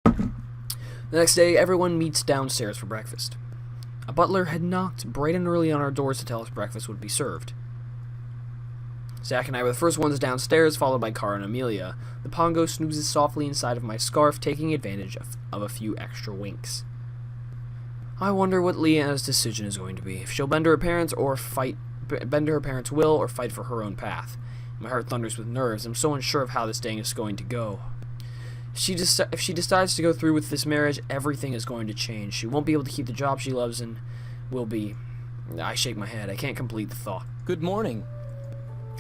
The next day, everyone meets downstairs for breakfast. A butler had knocked bright and early on our doors to tell us breakfast would be served. Zach and I were the first ones downstairs, followed by Cara and Amelia. The Pongo snoozes softly inside of my scarf, taking advantage of a few extra winks. I wonder what Leanna's decision is going to be. If she'll bend to her parents' will or fight for her own path. My heart thunders with nerves. I'm so unsure of how this day is going to go. If she decides to go through with this marriage, everything is going to change. She won't be able to keep the job she loves and will be... I shake my head. I can't complete the thought. Good morning.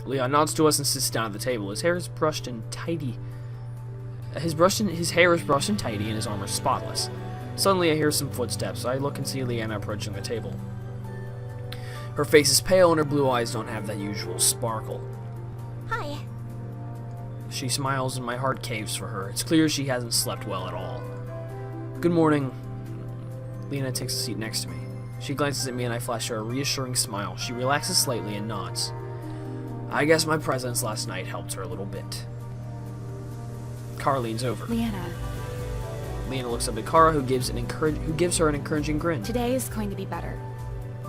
Leon nods to us and sits down at the table. His hair is brushed and tidy. His hair is brushed and tidy, and his armor is spotless. Suddenly, I hear some footsteps. I look and see Leanna approaching the table. Her face is pale, and her blue eyes don't have that usual sparkle. Hi. She smiles, and my heart caves for her. It's clear she hasn't slept well at all. Good morning. Leanna takes a seat next to me. She glances at me, and I flash her a reassuring smile. She relaxes slightly and nods. I guess my presence last night helped her a little bit. Cara leans over. Leanna. Leanna looks up at Cara, who gives her an encouraging grin. Today is going to be better.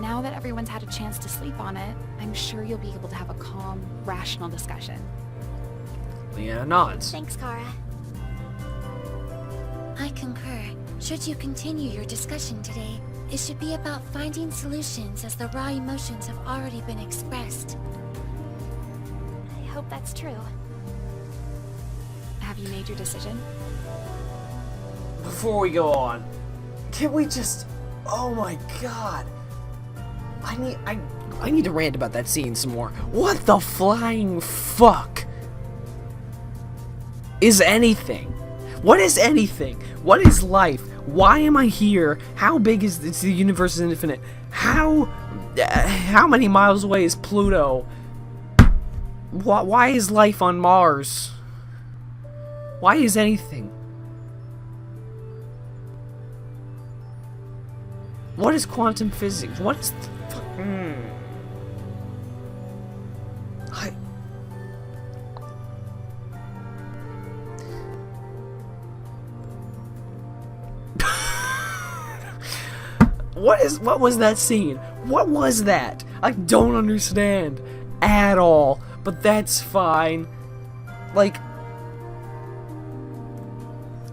Now that everyone's had a chance to sleep on it, I'm sure you'll be able to have a calm, rational discussion. Leanna nods. Thanks, Cara. I concur. Should you continue your discussion today, it should be about finding solutions as the raw emotions have already been expressed. I hope that's true. Have you made your decision? Before we go on, can we just... Oh my god. I need to rant about that scene some more. What the flying fuck is anything? What is anything? What is life? Why am I here? How big is this? The universe is infinite. How many miles away is Pluto? Why is life on Mars? Why is anything? What is physics? What is... What was that scene? What was that? I don't understand at all, but that's fine. Like,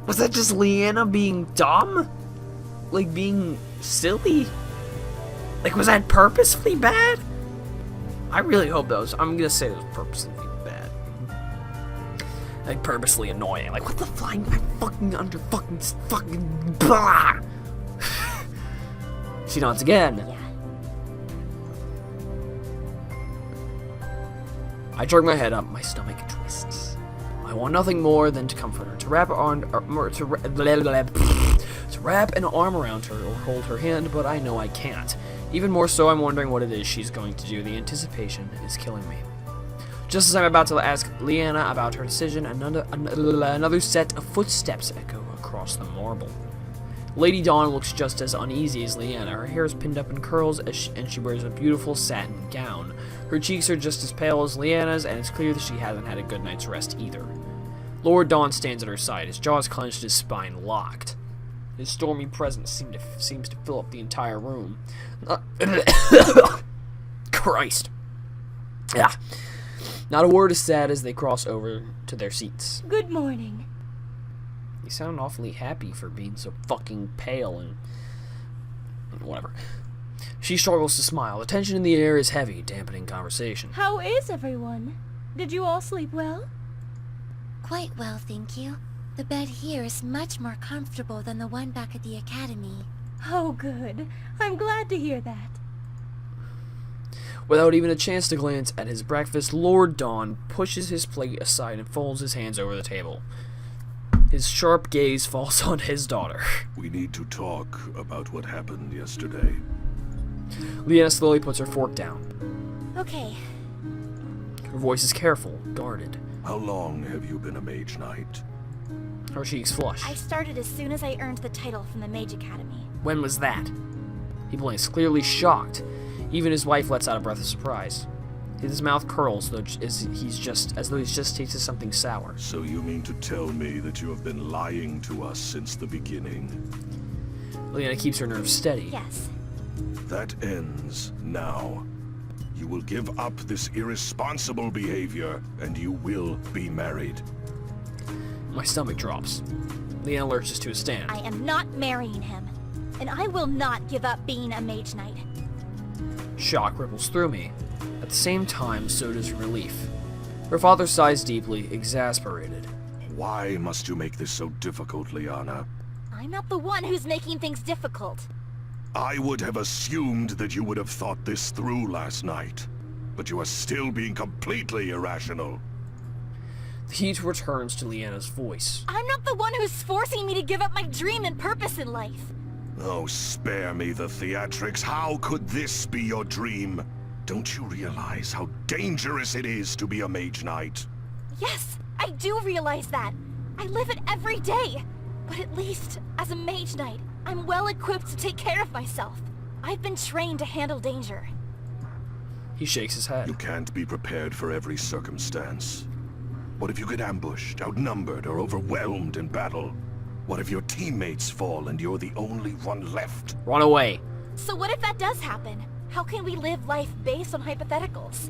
was that just Leanna being dumb? Like, being silly? Like, was that purposefully bad? I really hope that was... I'm gonna say it was purposely bad. Like, purposely annoying. Like, what the flying... I'm fucking under fucking... Blah! She nods again. Yeah. I jerk my head up. My stomach twists. I want nothing more than to comfort her, to wrap an arm around her or hold her hand, but I know I can't. Even more so, I'm wondering what it is she's going to do. The anticipation is killing me. Just as I'm about to ask Leanna about her decision, another set of footsteps echo across the marble. Lady Dawn looks just as uneasy as Leanna. Her hair is pinned up in curls, and she wears a beautiful satin gown. Her cheeks are just as pale as Leanna's, and it's clear that she hasn't had a good night's rest either. Lord Dawn stands at her side, his jaws clenched, his spine locked. His stormy presence seems to fill up the entire room. Christ. Yeah. Not a word is said as they cross over to their seats. Good morning. You sound awfully happy for being so fucking pale and... whatever. She struggles to smile. The tension in the air is heavy, dampening conversation. How is everyone? Did you all sleep well? Quite well, thank you. The bed here is much more comfortable than the one back at the academy. Oh, good. I'm glad to hear that. Without even a chance to glance at his breakfast, Lord Dawn pushes his plate aside and folds his hands over the table. His sharp gaze falls on his daughter. We need to talk about what happened yesterday. Leanna slowly puts her fork down. Okay. Her voice is careful, guarded. How long have you been a mage knight? Her cheeks flush. I started as soon as I earned the title from the Mage Academy. When was that? He blinks, clearly shocked. Even his wife lets out a breath of surprise. His mouth curls, as though he's just tasted something sour. So you mean to tell me that you have been lying to us since the beginning? Leanna keeps her nerves steady. Yes. That ends now. You will give up this irresponsible behavior, and you will be married. My stomach drops. Leanna lurches to a stand. I am not marrying him, and I will not give up being a mage knight. Shock ripples through me. At the same time, so does relief. Her father sighs deeply, exasperated. Why must you make this so difficult, Leanna? I'm not the one who's making things difficult. I would have assumed that you would have thought this through last night, but you are still being completely irrational. The heat returns to Leanna's voice. I'm not the one who's forcing me to give up my dream and purpose in life. Oh, spare me the theatrics. How could this be your dream? Don't you realize how dangerous it is to be a mage knight? Yes, I do realize that. I live it every day. But at least, as a mage knight, I'm well equipped to take care of myself. I've been trained to handle danger. He shakes his head. You can't be prepared for every circumstance. What if you get ambushed, outnumbered, or overwhelmed in battle? What if your teammates fall and you're the only one left? Run away. So what if that does happen? How can we live life based on hypotheticals?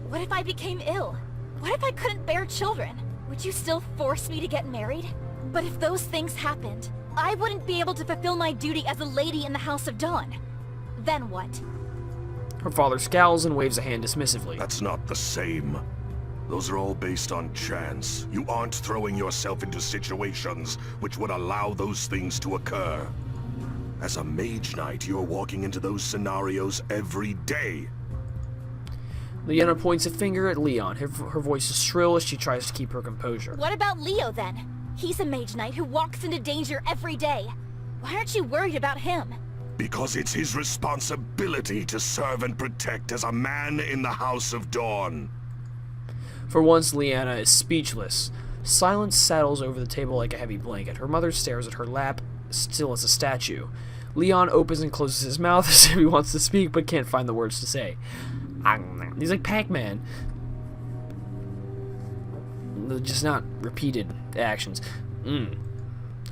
What if I became ill? What if I couldn't bear children? Would you still force me to get married? But if those things happened, I wouldn't be able to fulfill my duty as a lady in the House of Dawn. Then what? Her father scowls and waves a hand dismissively. That's not the same. Those are all based on chance. You aren't throwing yourself into situations which would allow those things to occur. As a mage knight, you're walking into those scenarios every day. Leanna points a finger at Leon. Her voice is shrill as she tries to keep her composure. What about Leo then? He's a mage knight who walks into danger every day. Why aren't you worried about him? Because it's his responsibility to serve and protect as a man in the House of Dawn. For once, Leanna is speechless. Silence settles over the table like a heavy blanket. Her mother stares at her lap, still as a statue. Leon opens and closes his mouth as if he wants to speak but can't find the words to say. He's like Pac-Man. Just not repeated actions.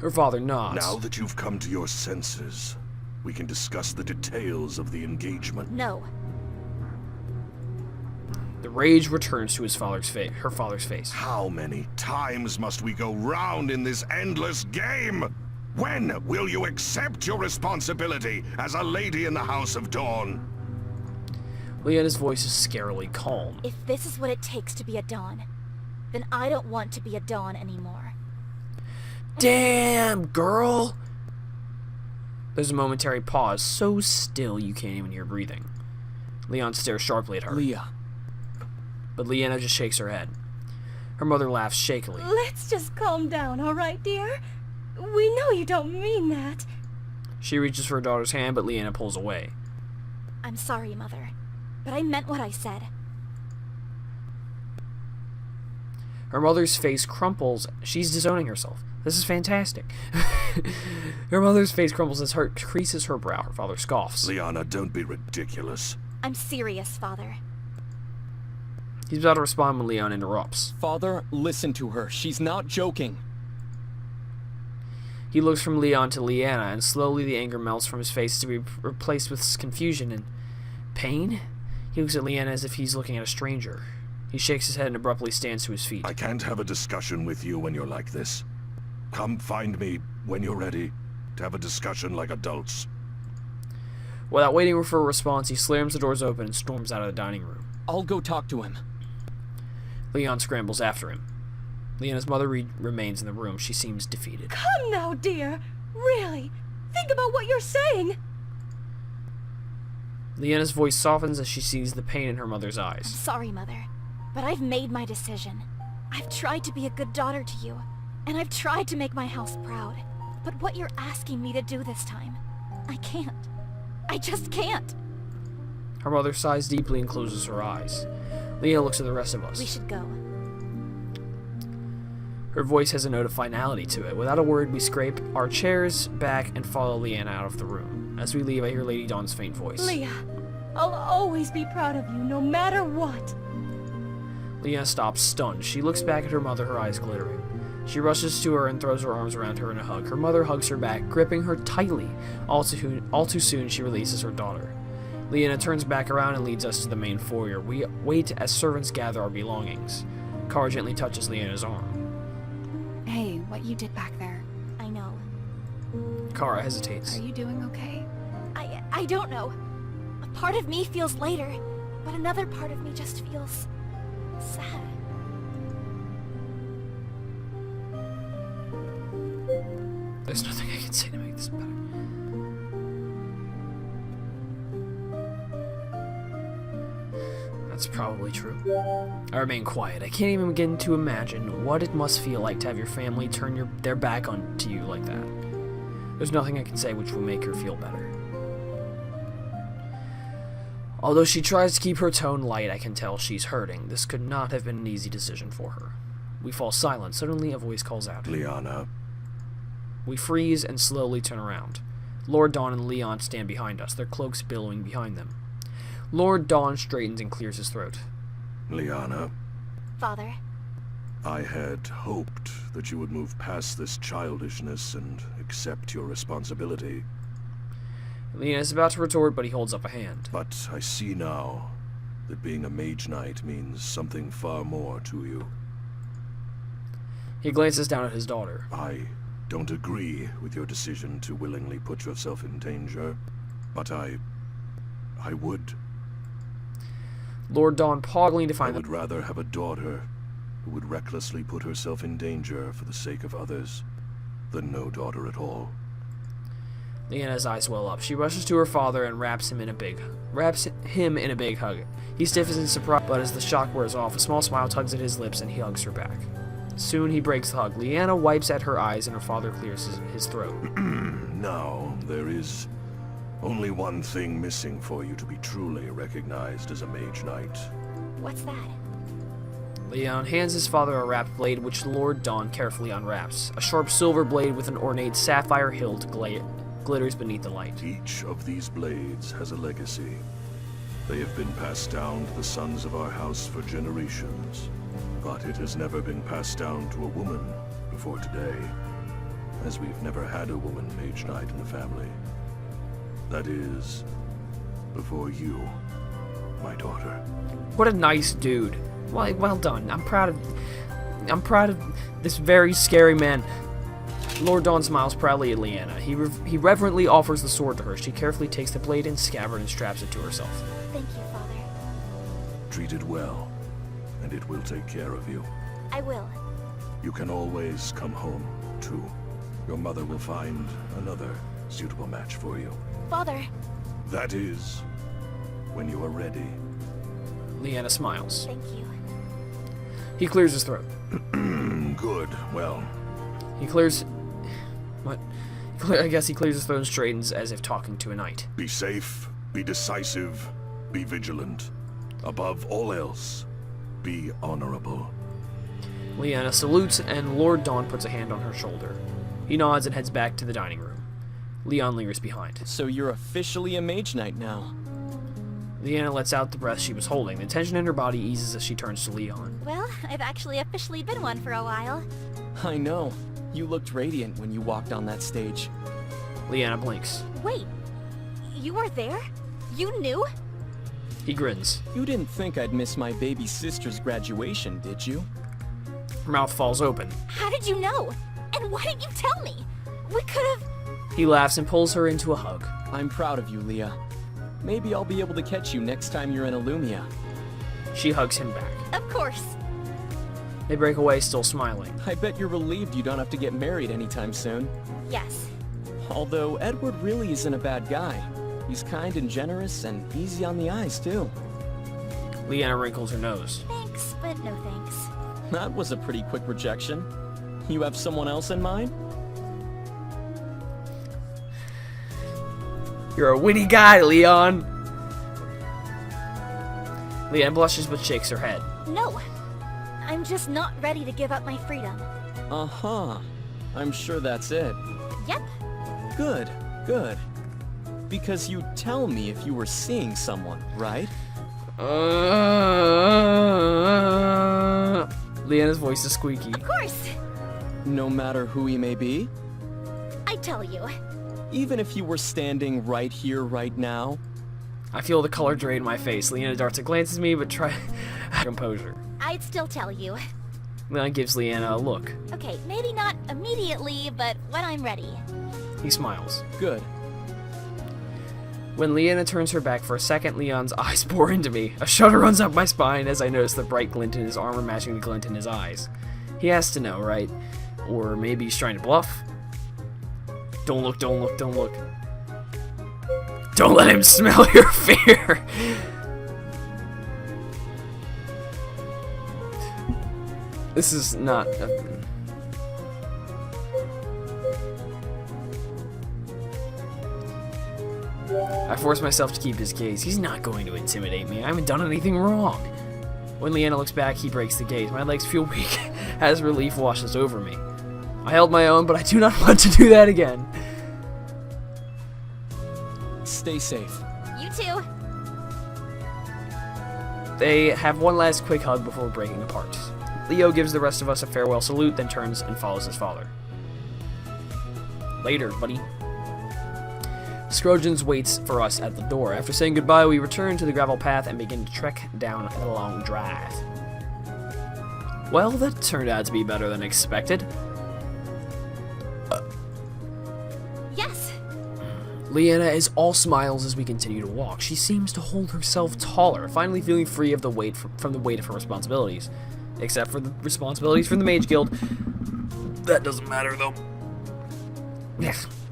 Her father nods. Now that you've come to your senses, we can discuss the details of the engagement. No. The rage returns to her father's face. How many times must we go round in this endless game? When will you accept your responsibility as a lady in the House of Dawn? Leanna's voice is scarily calm. If this is what it takes to be a Dawn, then I don't want to be a Dawn anymore. Damn, girl! There's a momentary pause, so still you can't even hear breathing. Leon stares sharply at her. Leah. But Leanna just shakes her head. Her mother laughs shakily. Let's just calm down, all right, dear? We know you don't mean that. She reaches for her daughter's hand, but Leanna pulls away. I'm sorry, Mother, but I meant what I said. Her mother's face crumples. She's disowning herself. This is fantastic. Her mother's face crumbles as her creases her brow. Her father scoffs. Leanna, don't be ridiculous. I'm serious, Father. He's about to respond when Leon interrupts. Father, listen to her. She's not joking. He looks from Leon to Leanna, and slowly the anger melts from his face to be replaced with confusion and pain. He looks at Leanna as if he's looking at a stranger. He shakes his head and abruptly stands to his feet. I can't have a discussion with you when you're like this. Come find me when you're ready to have a discussion like adults. Without waiting for a response, he slams the doors open and storms out of the dining room. I'll go talk to him. Leon scrambles after him. Leanna's mother remains in the room. She seems defeated. Come now, dear. Really. Think about what you're saying. Leanna's voice softens as she sees the pain in her mother's I'm eyes. sorry, Mother, but I've made my decision. I've tried to be a good daughter to you, and I've tried to make my house proud. But what you're asking me to do this time, I can't. I just can't. Her mother sighs deeply and closes her eyes. Leanna looks at the rest of us. We should go. Her voice has a note of finality to it. Without a word, we scrape our chairs back and follow Leanna out of the room. As we leave, I hear Lady Dawn's faint voice. Leah, I'll always be proud of you, no matter what. Leanna stops, stunned. She looks back at her mother, her eyes glittering. She rushes to her and throws her arms around her in a hug. Her mother hugs her back, gripping her tightly. All too soon, she releases her daughter. Leanna turns back around and leads us to the main foyer. We wait as servants gather our belongings. Kara gently touches Leanna's arm. Hey, what you did back there. I know. Kara hesitates. Are you doing okay? I don't know. A part of me feels lighter, but another part of me just feels sad. There's nothing I can say to make this better. That's probably true. I remain quiet. I can't even begin to imagine what it must feel like to have your family turn their back onto you like that. There's nothing I can say which will make her feel better. Although she tries to keep her tone light, I can tell she's hurting. This could not have been an easy decision for her. We fall silent. Suddenly, a voice calls out. Leanna. We freeze and slowly turn around. Lord Dawn and Leon stand behind us, their cloaks billowing behind them. Lord Dawn straightens and clears his throat. Leanna. Father, I had hoped that you would move past this childishness and accept your responsibility. Leanna is about to retort, but he holds up a hand. But I see now that being a mage knight means something far more to you. He glances down at his daughter. I don't agree with your decision to willingly put yourself in danger, but I would. Lord Dawn pausing to I find would rather have a daughter who would recklessly put herself in danger for the sake of others than no daughter at all. Leanna's eyes well up. She rushes to her father and wraps him in a big hug. He stiffens in surprise, but as the shock wears off, a small smile tugs at his lips and he hugs her back. Soon he breaks the hug. Leanna wipes at her eyes and her father clears his throat. Now, there is only one thing missing for you to be truly recognized as a mage knight. what's that? Leon hands his father a wrapped blade, which Lord Dawn carefully unwraps. A sharp silver blade with an ornate sapphire hilt glitters beneath the light. Each of these blades has a legacy. They have been passed down to the sons of our house for generations, but it has never been passed down to a woman before today, as we've never had a woman mage knight in the family. That is, before you, my daughter. What a nice dude. Well done. I'm proud of this very scary man. Lord Dawn smiles proudly at Leanna. He reverently offers the sword to her. She carefully takes the blade and scabbard and straps it to herself. Thank you, Father. Treat it well, and it will take care of you. I will. You can always come home, too. Your mother will find another suitable match for you. Father, That is, when you are ready. Leanna smiles. thank you. He clears his throat. Good. Well, He clears... What? I guess he clears his throat and straightens as if talking to a knight. be safe, be decisive, be vigilant. Above all else, be honorable. Leanna salutes and Lord Dawn puts a hand on her shoulder. He nods and heads back to the dining room. Leon lingers behind. So you're officially a mage knight now. Leanna lets out the breath she was holding. The tension in her body eases as she turns to Leon. Well, I've actually officially been one for a while. I know. You looked radiant when you walked on that stage. Leanna blinks. Wait, you were there? You knew? He grins. You didn't think I'd miss my baby sister's graduation, did you? Her mouth falls open. How did you know? And why didn't you tell me? We could have... He laughs and pulls her into a hug. I'm proud of you, Leah. Maybe I'll be able to catch you next time you're in Illumia. She hugs him back. Of course. They break away, still smiling. I bet you're relieved you don't have to get married anytime soon. Yes. Although Edward really isn't a bad guy. He's kind and generous and easy on the eyes, too. Leanna wrinkles her nose. Thanks, but no thanks. That was a pretty quick rejection. You have someone else in mind? You're a witty guy, Leon! Leanna blushes but shakes her head. No. I'm just not ready to give up my freedom. Uh-huh. I'm sure that's it. Yep. Good, good. Because you'd tell me if you were seeing someone, right? Leanna's voice is squeaky. Of course! No matter who he may be? I'd tell you. Even if you were standing right here, right now? I feel the color drain in my face. Leanna darts a glance at me, but try composure. I'd still tell you. Leanna gives Leanna a look. Okay, maybe not immediately, but when I'm ready. He smiles. Good. When Leanna turns her back for a second, Leon's eyes bore into me. A shudder runs up my spine as I notice the bright glint in his armor matching the glint in his eyes. He has to know, right? Or maybe he's trying to bluff? Don't look, don't look, don't look. Don't let him smell your fear! This is not... I force myself to keep his gaze. He's not going to intimidate me. I haven't done anything wrong. When Leanna looks back, he breaks the gaze. My legs feel weak as relief washes over me. I held my own, but I do not want to do that again. Stay safe. You too. They have one last quick hug before breaking apart. Leo gives the rest of us a farewell salute, then turns and follows his father. Later, buddy. Scrogens waits for us at the door. After saying goodbye, we return to the gravel path and begin to trek down the long drive. Well, that turned out to be better than expected. Yes. Leanna is all smiles as we continue to walk. She seems to hold herself taller, finally feeling free of the weight from the weight of her responsibilities. Except for the responsibilities from the Mage Guild. That doesn't matter, though.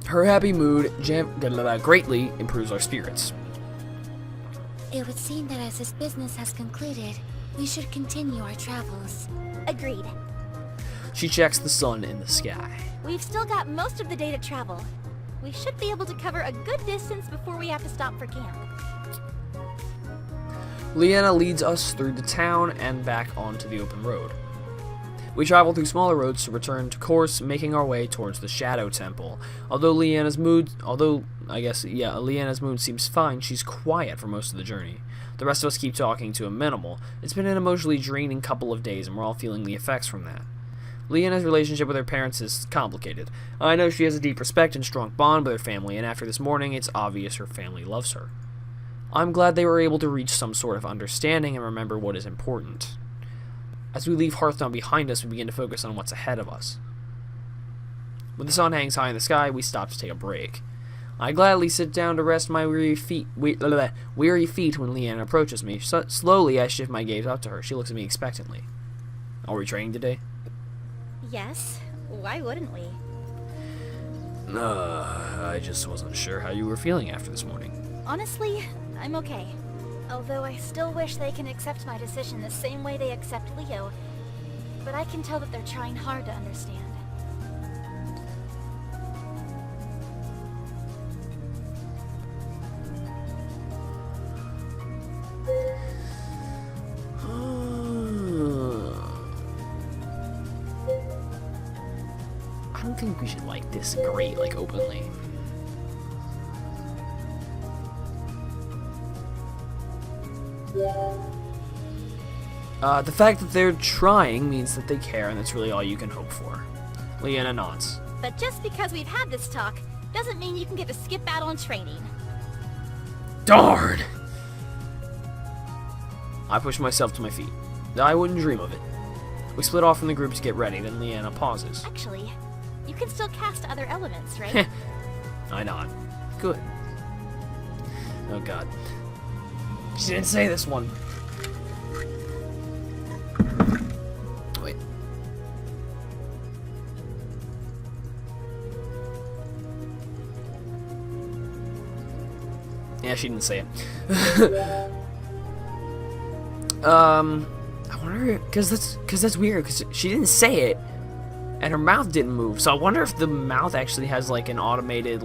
Her happy mood greatly improves our spirits. It would seem that as this business has concluded, we should continue our travels. Agreed. She checks the sun in the sky. We've still got most of the day to travel. We should be able to cover a good distance before we have to stop for camp. Leanna leads us through the town and back onto the open road. We travel through smaller roads to return to course, making our way towards the Shadow Temple. Leanna's mood seems fine, she's quiet for most of the journey. The rest of us keep talking to a minimal. It's been an emotionally draining couple of days, and we're all feeling the effects from that. Leanna's relationship with her parents is complicated. I know she has a deep respect and strong bond with her family, and after this morning, it's obvious her family loves her. I'm glad they were able to reach some sort of understanding and remember what is important. As we leave Hearthstone behind us, we begin to focus on what's ahead of us. When the sun hangs high in the sky, we stop to take a break. I gladly sit down to rest my weary feet when Leanna approaches me. Slowly, I shift my gaze up to her. She looks at me expectantly. Are we training today? Yes. Why wouldn't we? I just wasn't sure how you were feeling after this morning. Honestly, I'm okay. Although I still wish they can accept my decision the same way they accept Leo. But I can tell that they're trying hard to understand. I don't think we should, disagree, openly. The fact that they're trying means that they care, and that's really all you can hope for. Leanna nods. But just because we've had this talk, doesn't mean you can get to skip out on training. Darn! I push myself to my feet. I wouldn't dream of it. We split off from the group to get ready, then Leanna pauses. Actually, you can still cast other elements, right? I nod. Good. Oh god. She didn't say this one. Wait. Yeah, she didn't say it. I wonder, cause that's weird, cause she didn't say it, and her mouth didn't move. So I wonder if the mouth actually has an automated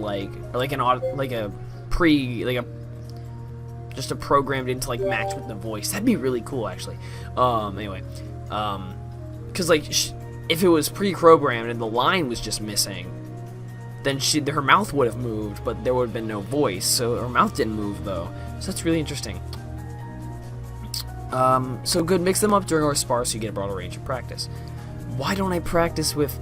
just a programmed into match with the voice. That'd be really cool, actually. Anyway, cause if it was pre-programmed and the line was just missing, then her mouth would have moved, but there would have been no voice. So her mouth didn't move though. So that's really interesting. So good, mix them up during our spar so you get a broader range of practice. Why don't I practice with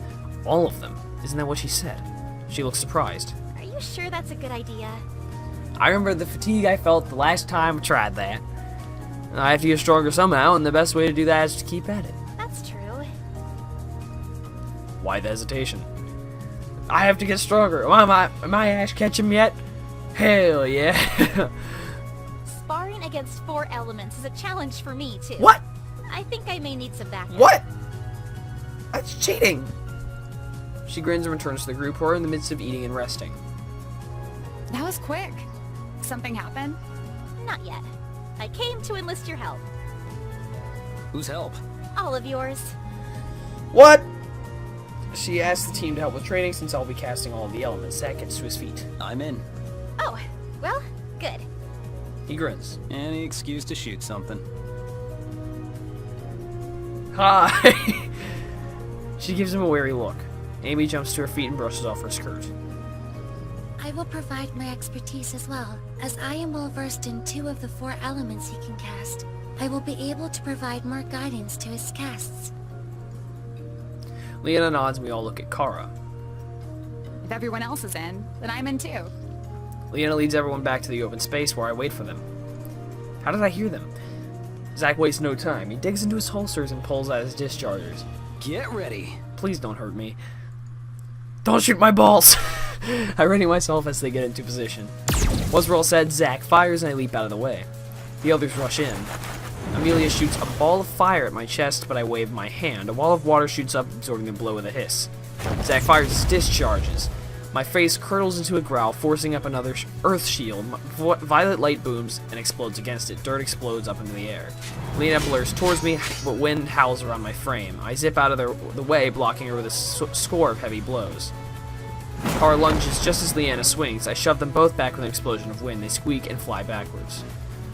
all of them? Isn't that what she said? She looks surprised. Are you sure that's a good idea? I remember the fatigue I felt the last time I tried that. I have to get stronger somehow, and the best way to do that is to keep at it. That's true. Why the hesitation? I have to get stronger. Am I ash catching yet? Hell yeah. Sparring against 4 elements is a challenge for me, too. What? I think I may need some backup. What? That's cheating. She grins and returns to the group, who are in the midst of eating and resting. That was quick. Something happened? Not yet. I came to enlist your help. Whose help? All of yours. What? She asks the team to help with training since I'll be casting all of the elements. Zach gets to his feet. I'm in. Oh, well, good. He grins. Any excuse to shoot something. Hi! She gives him a wary look. Amy jumps to her feet and brushes off her skirt. I will provide my expertise as well, as I am well versed in 2 of the 4 elements he can cast. I will be able to provide more guidance to his casts. Leanna nods and we all look at Kara. If everyone else is in, then I'm in too. Leanna leads everyone back to the open space where I wait for them. How did I hear them? Zach wastes no time. He digs into his holsters and pulls out his dischargers. Get ready. Please don't hurt me. Don't shoot my balls! I ready myself as they get into position. Once we're all set, Zach fires and I leap out of the way. The others rush in. Amelia shoots a ball of fire at my chest, but I wave my hand. A wall of water shoots up, absorbing the blow with a hiss. Zach fires his discharges. My face curdles into a growl, forcing up another earth shield. Violet light booms and explodes against it. Dirt explodes up into the air. Leanna blurs towards me, but wind howls around my frame. I zip out of the way, blocking her with a score of heavy blows. Kara lunges just as Leanna swings. I shove them both back with an explosion of wind. They squeak and fly backwards.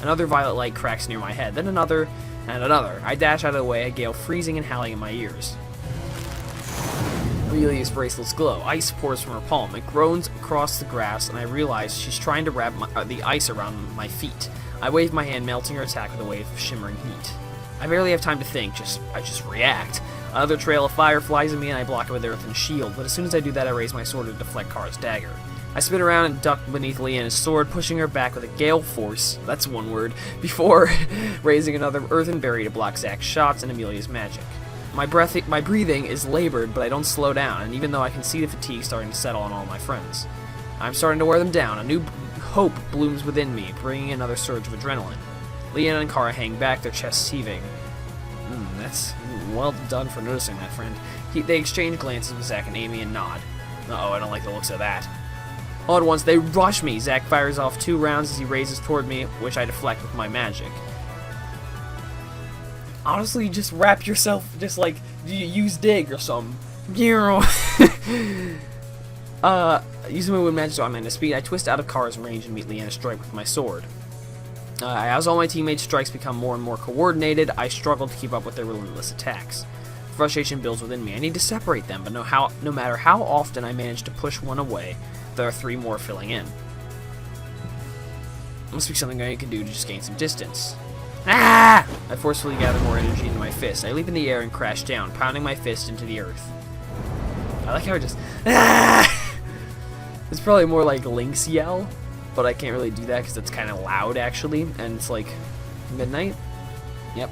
Another violet light cracks near my head, then another, and another. I dash out of the way, a gale freezing and howling in my ears. Amelia's bracelets glow. Ice pours from her palm. It groans across the grass, and I realize she's trying to wrap the ice around my feet. I wave my hand, melting her attack with a wave of shimmering heat. I barely have time to think, I just react. Another trail of fire flies at me, and I block it with earth and shield, but as soon as I do that, I raise my sword to deflect Kara's dagger. I spin around and duck beneath Leanna's sword, pushing her back with a gale force, that's one word, before raising another earthen berry to block Zach's shots and Amelia's magic. My breathing is labored, but I don't slow down, and even though I can see the fatigue starting to settle on all my friends, I'm starting to wear them down. A new hope blooms within me, bringing another surge of adrenaline. Leanna and Kara hang back, their chests heaving. That's well done for noticing that, friend. They exchange glances with Zach and Amy and nod. Uh-oh, I don't like the looks of that. All at once, they rush me. Zach fires off 2 rounds as he raises toward me, which I deflect with my magic. Honestly, just wrap yourself, just like, use dig or something. Using my wind magic, so I'm at speed. I twist out of Kara's range and meet Leanna's strike with my sword. As all my teammates' strikes become more and more coordinated, I struggle to keep up with their relentless attacks. Frustration builds within me. I need to separate them, but no matter how often I manage to push one away, there are 3 more filling in. Must be something I can do to just gain some distance. Ah! I forcefully gather more energy into my fist. I leap in the air and crash down, pounding my fist into the earth. I like how I just... Ah! It's probably more like Link's yell, but I can't really do that because it's kind of loud, actually, and it's like midnight. Yep.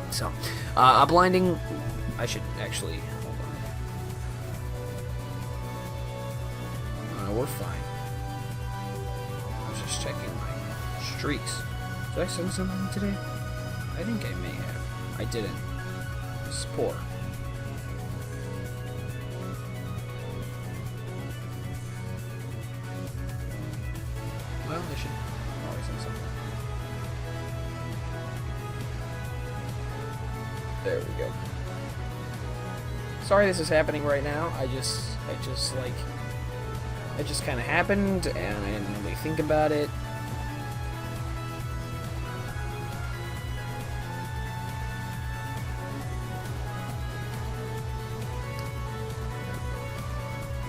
So, a blinding... I should actually... Hold on. No, we're fine. I was just checking my streaks. Did I send something today? I think I may have. I didn't. This is poor. Well, I should probably send something. There we go. Sorry this is happening right now. It just kind of happened, and I didn't really think about it.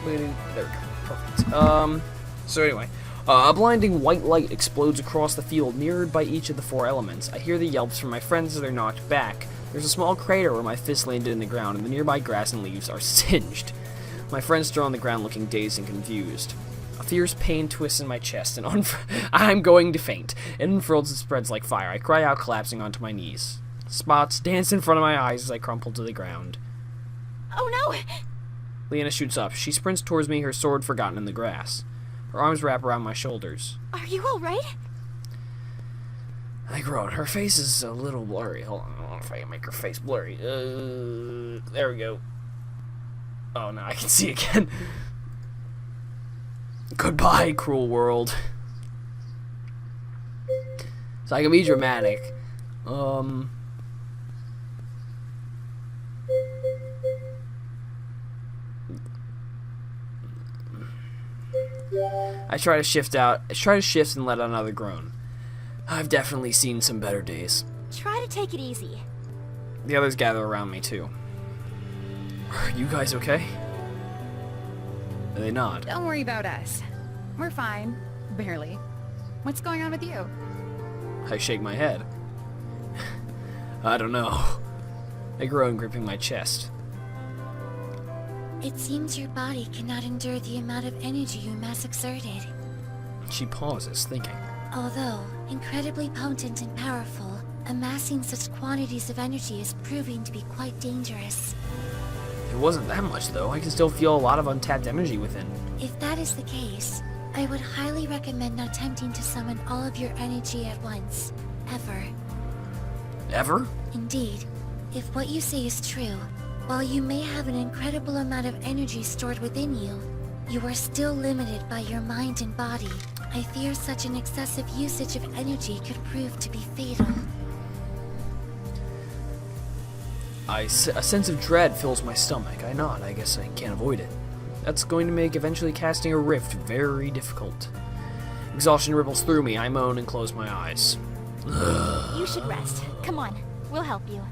There we go. Perfect. So anyway, a blinding white light explodes across the field, mirrored by each of the 4 elements. I hear the yelps from my friends as they're knocked back. There's a small crater where my fist landed in the ground, and the nearby grass and leaves are singed. My friends still on the ground looking dazed and confused. A fierce pain twists in my chest, and I'm going to faint. It unfurls and spreads like fire. I cry out, collapsing onto my knees. Spots dance in front of my eyes as I crumple to the ground. Oh no! Leanna shoots up. She sprints towards me, her sword forgotten in the grass. Her arms wrap around my shoulders. Are you alright? I groan. Her face is a little blurry. Hold on, I don't know if I can make her face blurry. There we go. Oh, now I can see again. Goodbye, cruel world. So I can be dramatic. I try to shift and let out another groan. I've definitely seen some better days. Try to take it easy. The others gather around me too. Are you guys okay? They nod. Don't worry about us. We're fine. Barely. What's going on with you? I shake my head. I don't know. I groan, gripping my chest. It seems your body cannot endure the amount of energy you mass exerted. She pauses, thinking. Although incredibly potent and powerful, amassing such quantities of energy is proving to be quite dangerous. It wasn't that much, though. I can still feel a lot of untapped energy within. If that is the case, I would highly recommend not attempting to summon all of your energy at once. Ever. Ever? Indeed. If what you say is true, while you may have an incredible amount of energy stored within you, you are still limited by your mind and body. I fear such an excessive usage of energy could prove to be fatal. A sense of dread fills my stomach. I nod. I guess I can't avoid it. That's going to make eventually casting a rift very difficult. Exhaustion ripples through me. I moan and close my eyes. You should rest. Come on, we'll help you.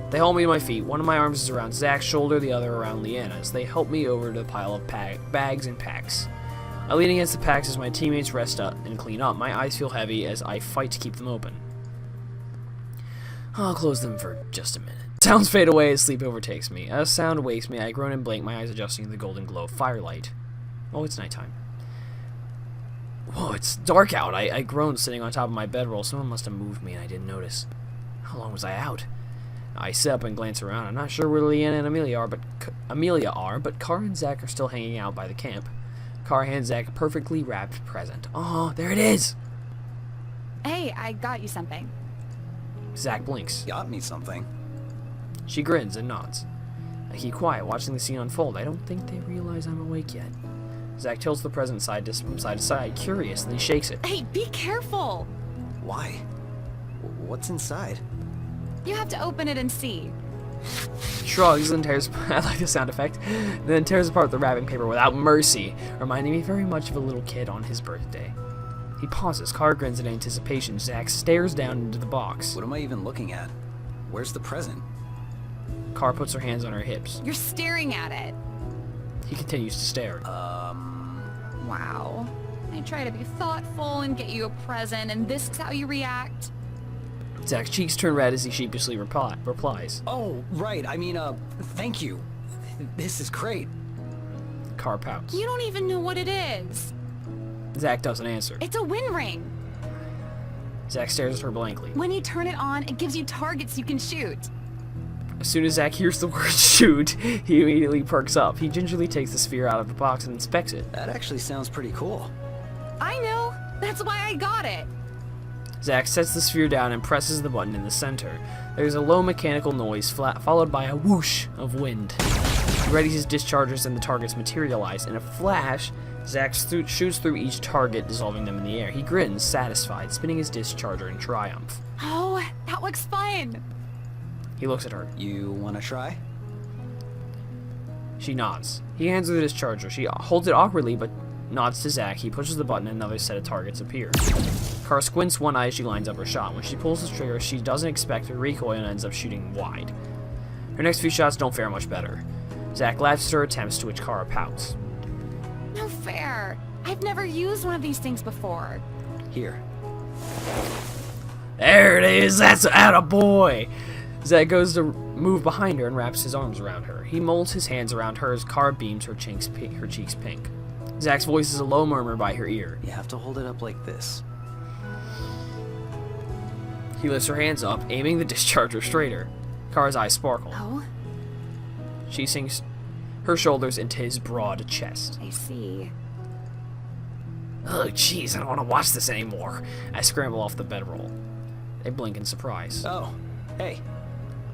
They hold me to my feet. One of my arms is around Zach's shoulder, the other around Leanna's. They help me over to the pile of bags and packs. I lean against the packs as my teammates rest up and clean up. My eyes feel heavy as I fight to keep them open. I'll close them for just a minute. Sounds fade away as sleep overtakes me. As sound wakes me, I groan and blink, my eyes adjusting to the golden glow of firelight. Oh, it's nighttime. Whoa, it's dark out. I groaned sitting on top of my bedroll. Someone must have moved me and I didn't notice. How long was I out? I sit up and glance around. I'm not sure where Leanna and Amelia are, but Car and Zach are still hanging out by the camp. Car hands Zach a perfectly wrapped present. Oh, there it is! Hey, I got you something. Zach blinks. Got me something. She grins and nods. I keep quiet, watching the scene unfold. I don't think they realize I'm awake yet. Zach tilts the present side to side, curious, and he shakes it. Hey, be careful! Why? What's inside? You have to open it and see. Shrugs and tears. I like the sound effect. Then tears apart the wrapping paper without mercy, reminding me very much of a little kid on his birthday. He pauses. Car grins in anticipation. Zach stares down into the box. What am I even looking at? Where's the present? Car puts her hands on her hips. You're staring at it. He continues to stare. Wow. I try to be thoughtful and get you a present, and this is how you react? Zach's cheeks turn red as he sheepishly replies. Oh, right. I mean, thank you. This is great. Car pouts. You don't even know what it is. Zach doesn't answer. It's a wind ring. Zach stares at her blankly. When you turn it on, it gives you targets you can shoot. As soon as Zach hears the word shoot, he immediately perks up. He gingerly takes the sphere out of the box and inspects it. That actually sounds pretty cool. I know. That's why I got it. Zach sets the sphere down and presses the button in the center. There's a low mechanical noise, followed by a whoosh of wind. He readies his dischargers and the targets materialize. In a flash, Zach shoots through each target, dissolving them in the air. He grins, satisfied, spinning his discharger in triumph. Oh, that looks fun. He looks at her. You wanna try? She nods. He hands her the discharger. She holds it awkwardly, but nods to Zach. He pushes the button and another set of targets appear. Car squints one eye as she lines up her shot. When she pulls the trigger, she doesn't expect to recoil and ends up shooting wide. Her next few shots don't fare much better. Zach laughs at her attempts, to which Kara pouts. No fair. I've never used one of these things before. Here. There it is! That's attaboy! Zach goes to move behind her and wraps his arms around her. He molds his hands around her as Kara beams her cheeks pink. Zach's voice is a low murmur by her ear. You have to hold it up like this. He lifts her hands up, aiming the discharger straighter. Kara's eyes sparkle. Oh, She sinks her shoulders into his broad chest. I see. Oh, jeez, I don't want to watch this anymore. I scramble off the bedroll. They blink in surprise. Oh, hey.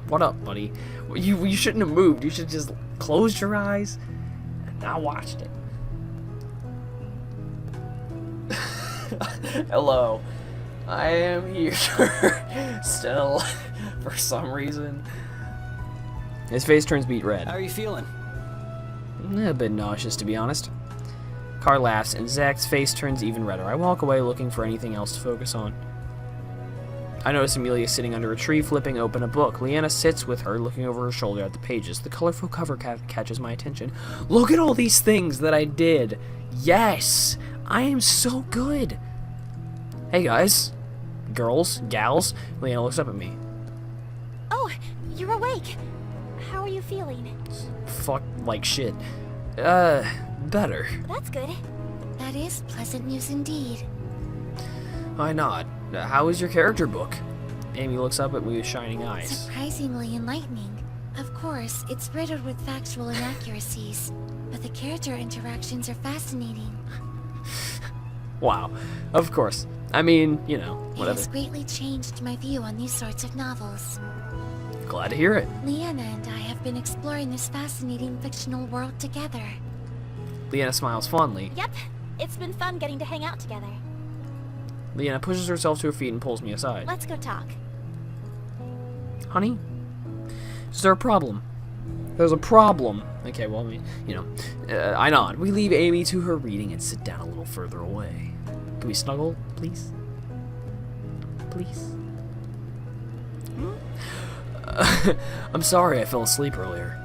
What up, buddy? You shouldn't have moved. You should just closed your eyes and not watched it. Hello. I am here still for some reason. His face turns beet red. How are you feeling? A bit nauseous, to be honest. Car laughs, and Zach's face turns even redder. I walk away looking for anything else to focus on. I notice Amelia sitting under a tree, flipping open a book. Leanna sits with her, looking over her shoulder at the pages. The colorful cover catches my attention. Look at all these things that I did! Yes! I am so good! Hey guys. Girls. Gals. Leanna looks up at me. Oh, you're awake. How are you feeling? Fuck like shit. Better. That's good. That is pleasant news indeed. I nod. How is your character book? Amy looks up at me with shining eyes. Surprisingly enlightening. Of course, it's riddled with factual inaccuracies, but the character interactions are fascinating. Wow. Of course. I mean, you know, It whatever. has greatly changed my view on these sorts of novels. Glad to hear it. Leanna and I have been exploring this fascinating fictional world together. Leanna smiles fondly. Yep, it's been fun getting to hang out together. Leanna pushes herself to her feet and pulls me aside. Let's go talk. Honey? Is there a problem? There's a problem. Okay, well, I mean, you know. I nod. We leave Amy to her reading and sit down a little further away. Can we snuggle, please? Please? I'm sorry I fell asleep earlier.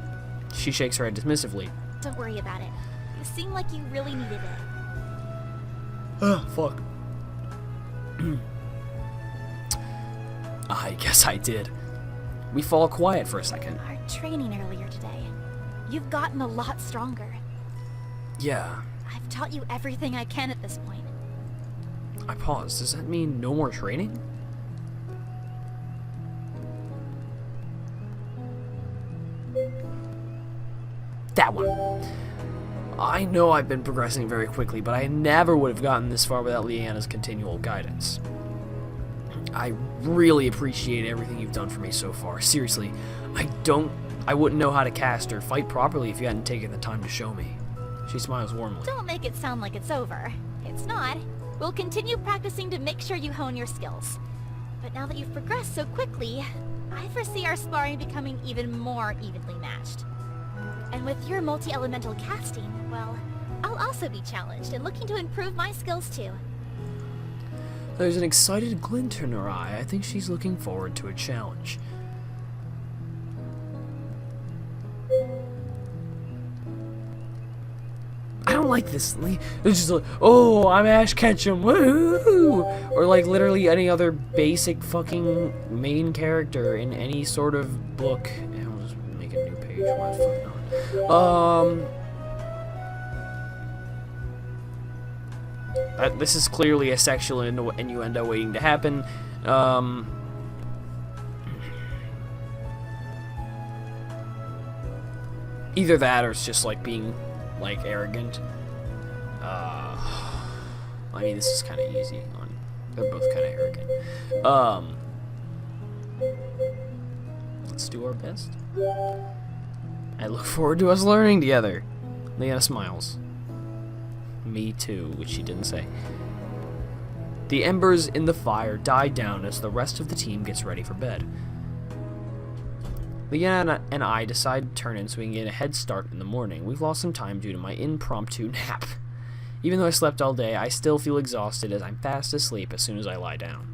She shakes her head dismissively. Don't worry about it. You seem like you really needed it. Oh, fuck. I guess I did. We fall quiet for a second. Our training earlier today. You've gotten a lot stronger. Yeah. I've taught you everything I can at this point. I pause. Does that mean no more training? That one. I know I've been progressing very quickly, but I never would have gotten this far without Leanna's continual guidance. I really appreciate everything you've done for me so far. Seriously, I wouldn't know how to cast or fight properly if you hadn't taken the time to show me. She smiles warmly. Don't make it sound like it's over. It's not. We'll continue practicing to make sure you hone your skills. But now that you've progressed so quickly, I foresee our sparring becoming even more evenly matched. And with your multi-elemental casting, well, I'll also be challenged and looking to improve my skills too. There's an excited glint in her eye. I think she's looking forward to a challenge. I don't like this. It's just like, oh, I'm Ash Ketchum, woohoo! Or like literally any other basic fucking main character in any sort of book. I'll just make a new page. Why the fuck not? This is clearly a sexual innuendo waiting to happen. Either that or it's just like being like arrogant. I mean, this is kind of easy. They're both kind of arrogant. Let's do our best. I look forward to us learning together. Leanna smiles. Me too, which she didn't say. The embers in the fire die down as the rest of the team gets ready for bed. Leanna and I decide to turn in so we can get a head start in the morning. We've lost some time due to my impromptu nap. Even though I slept all day, I still feel exhausted as I'm fast asleep as soon as I lie down.